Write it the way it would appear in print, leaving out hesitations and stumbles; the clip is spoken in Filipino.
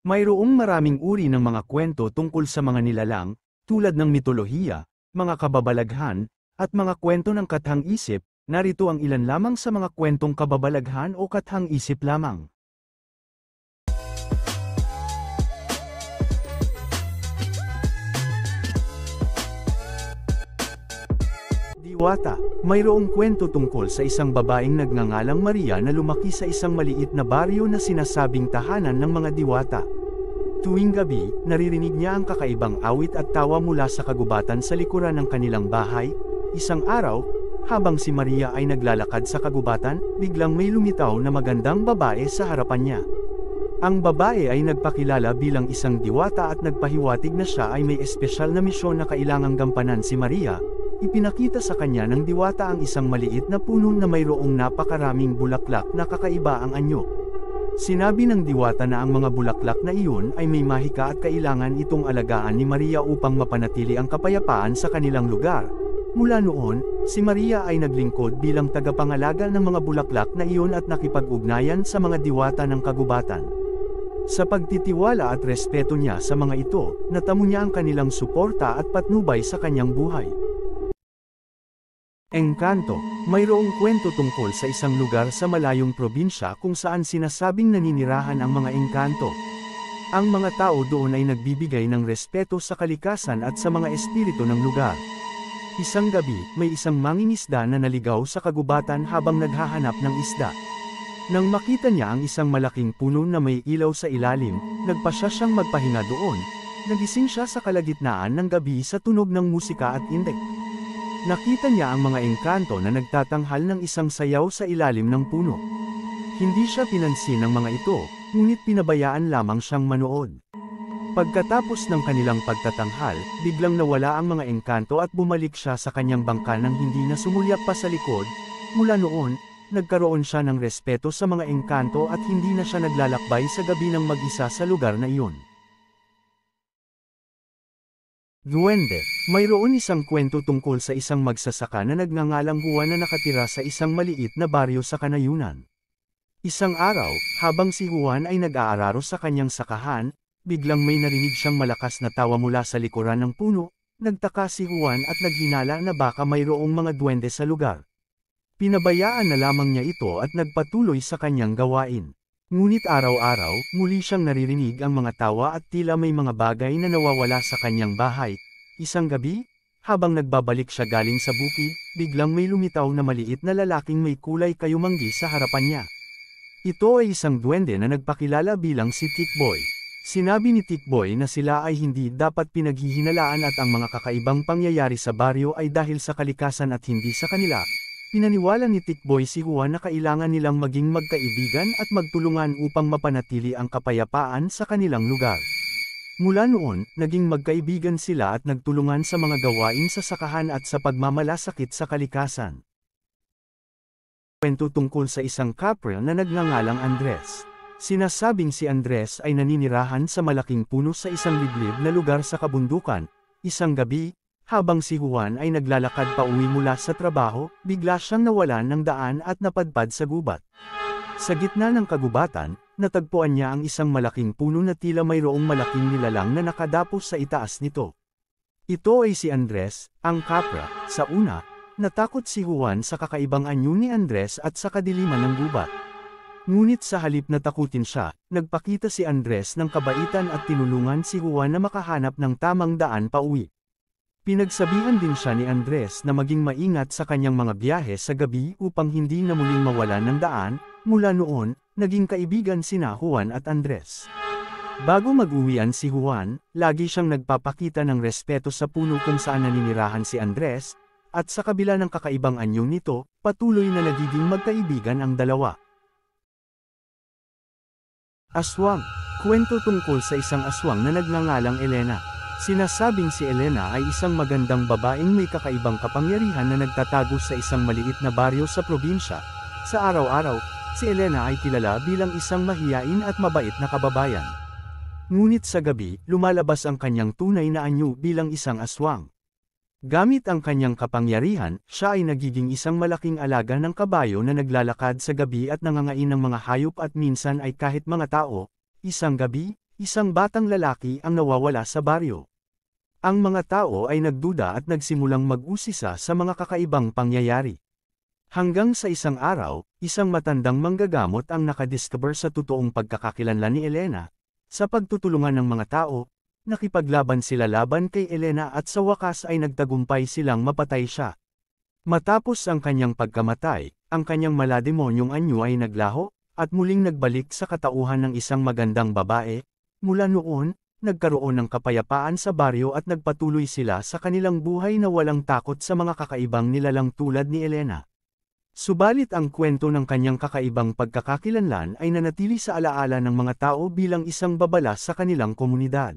Mayroong maraming uri ng mga kwento tungkol sa mga nilalang, tulad ng mitolohiya, mga kababalaghan, at mga kwento ng kathang-isip. Narito ang ilan lamang sa mga kwentong kababalaghan o kathang-isip lamang. Diwata. Mayroong kwento tungkol sa isang babaeng nagngangalang Maria na lumaki sa isang maliit na baryo na sinasabing tahanan ng mga diwata. Tuwing gabi, naririnig niya ang kakaibang awit at tawa mula sa kagubatan sa likuran ng kanilang bahay. Isang araw, habang si Maria ay naglalakad sa kagubatan, biglang may lumitaw na magandang babae sa harapan niya. Ang babae ay nagpakilala bilang isang diwata at nagpahiwatig na siya ay may espesyal na misyon na kailangang gampanan si Maria. Ipinakita sa kanya ng diwata ang isang maliit na puno na mayroong napakaraming bulaklak na kakaiba ang anyo. Sinabi ng diwata na ang mga bulaklak na iyon ay may mahika at kailangan itong alagaan ni Maria upang mapanatili ang kapayapaan sa kanilang lugar. Mula noon, si Maria ay naglingkod bilang tagapangalaga ng mga bulaklak na iyon at nakipag-ugnayan sa mga diwata ng kagubatan. Sa pagtitiwala at respeto niya sa mga ito, natamo niya ang kanilang suporta at patnubay sa kanyang buhay. Engkanto. Mayroong kwento tungkol sa isang lugar sa malayong probinsya kung saan sinasabing naninirahan ang mga engkanto. Ang mga tao doon ay nagbibigay ng respeto sa kalikasan at sa mga espiritu ng lugar. Isang gabi, may isang mangingisda na naligaw sa kagubatan habang naghahanap ng isda. Nang makita niya ang isang malaking puno na may ilaw sa ilalim, nagpasya siyang magpahinga doon. Nagising siya sa kalagitnaan ng gabi sa tunog ng musika at indek. Nakita niya ang mga engkanto na nagtatanghal ng isang sayaw sa ilalim ng puno. Hindi siya pinansin ng mga ito, ngunit pinabayaan lamang siyang manood. Pagkatapos ng kanilang pagtatanghal, biglang nawala ang mga engkanto at bumalik siya sa kanyang bangka nang hindi na sumulyap pa sa likod. Mula noon, nagkaroon siya ng respeto sa mga engkanto at hindi na siya naglalakbay sa gabi ng mag-isa sa lugar na iyon. Duwende. Mayroon isang kwento tungkol sa isang magsasaka na nagngangalang Juan na nakatira sa isang maliit na baryo sa kanayunan. Isang araw, habang si Juan ay nag-aararo sa kanyang sakahan, biglang may narinig siyang malakas na tawa mula sa likuran ng puno. Nagtaka si Juan at naghinala na baka mayroong mga duwende sa lugar. Pinabayaan na lamang niya ito at nagpatuloy sa kanyang gawain. Ngunit araw-araw, muli siyang naririnig ang mga tawa at tila may mga bagay na nawawala sa kanyang bahay. Isang gabi, habang nagbabalik siya galing sa bukid, biglang may lumitaw na maliit na lalaking may kulay kayumanggi sa harapan niya. Ito ay isang duwende na nagpakilala bilang si Tikboy. Sinabi ni Tikboy na sila ay hindi dapat pinaghihinalaan at ang mga kakaibang pangyayari sa baryo ay dahil sa kalikasan at hindi sa kanila. Pinaniwala ni Tikboy si Juan na kailangan nilang maging magkaibigan at magtulungan upang mapanatili ang kapayapaan sa kanilang lugar. Mula noon, naging magkaibigan sila at nagtulungan sa mga gawain sa sakahan at sa pagmamalasakit sa kalikasan. Kwento tungkol sa isang couple na nagngangalang Andres. Sinasabing si Andres ay naninirahan sa malaking puno sa isang liblib na lugar sa kabundukan. Isang gabi, habang si Juan ay naglalakad pa uwi mula sa trabaho, bigla siyang nawalan ng daan at napadpad sa gubat. Sa gitna ng kagubatan, natagpuan niya ang isang malaking puno na tila mayroong malaking nilalang na nakadapos sa itaas nito. Ito ay si Andres, ang kapra. Sa una, natakot si Juan sa kakaibang anyo ni Andres at sa kadiliman ng gubat. Ngunit sa halip na takutin siya, nagpakita si Andres ng kabaitan at tinulungan si Juan na makahanap ng tamang daan pa uwi. Pinagsabihan din siya ni Andres na maging maingat sa kanyang mga biyahe sa gabi upang hindi na muling mawalan ng daan. Mula noon, naging kaibigan sina Juan at Andres. Bago mag-uwian si Juan, lagi siyang nagpapakita ng respeto sa puno kung saan naninirahan si Andres, at sa kabila ng kakaibang anyo nito, patuloy na nagiging magkaibigan ang dalawa. Aswang. Kwento tungkol sa isang aswang na nagngangalang Elena. Sinasabing si Elena ay isang magandang babaeng may kakaibang kapangyarihan na nagtatago sa isang maliit na baryo sa probinsya. Sa araw-araw, si Elena ay kilala bilang isang mahiyain at mabait na kababayan. Ngunit sa gabi, lumalabas ang kanyang tunay na anyo bilang isang aswang. Gamit ang kanyang kapangyarihan, siya ay nagiging isang malaking alaga ng kabayo na naglalakad sa gabi at nangangain ng mga hayop at minsan ay kahit mga tao. Isang gabi, Isang batang lalaki ang nawawala sa baryo. Ang mga tao ay nagduda at nagsimulang mag-usisa sa mga kakaibang pangyayari. Hanggang sa isang araw, isang matandang manggagamot ang nakadiscover sa totoong pagkakakilanlan ni Elena. Sa pagtutulungan ng mga tao, nakipaglaban sila laban kay Elena at sa wakas ay nagtagumpay silang mapatay siya. Matapos ang kanyang pagkamatay, ang kanyang malademonyong anyo ay naglaho, at muling nagbalik sa katauhan ng isang magandang babae. Mula noon, nagkaroon ng kapayapaan sa baryo at nagpatuloy sila sa kanilang buhay na walang takot sa mga kakaibang nilalang tulad ni Elena. Subalit ang kwento ng kanyang kakaibang pagkakakilanlan ay nanatili sa alaala ng mga tao bilang isang babala sa kanilang komunidad.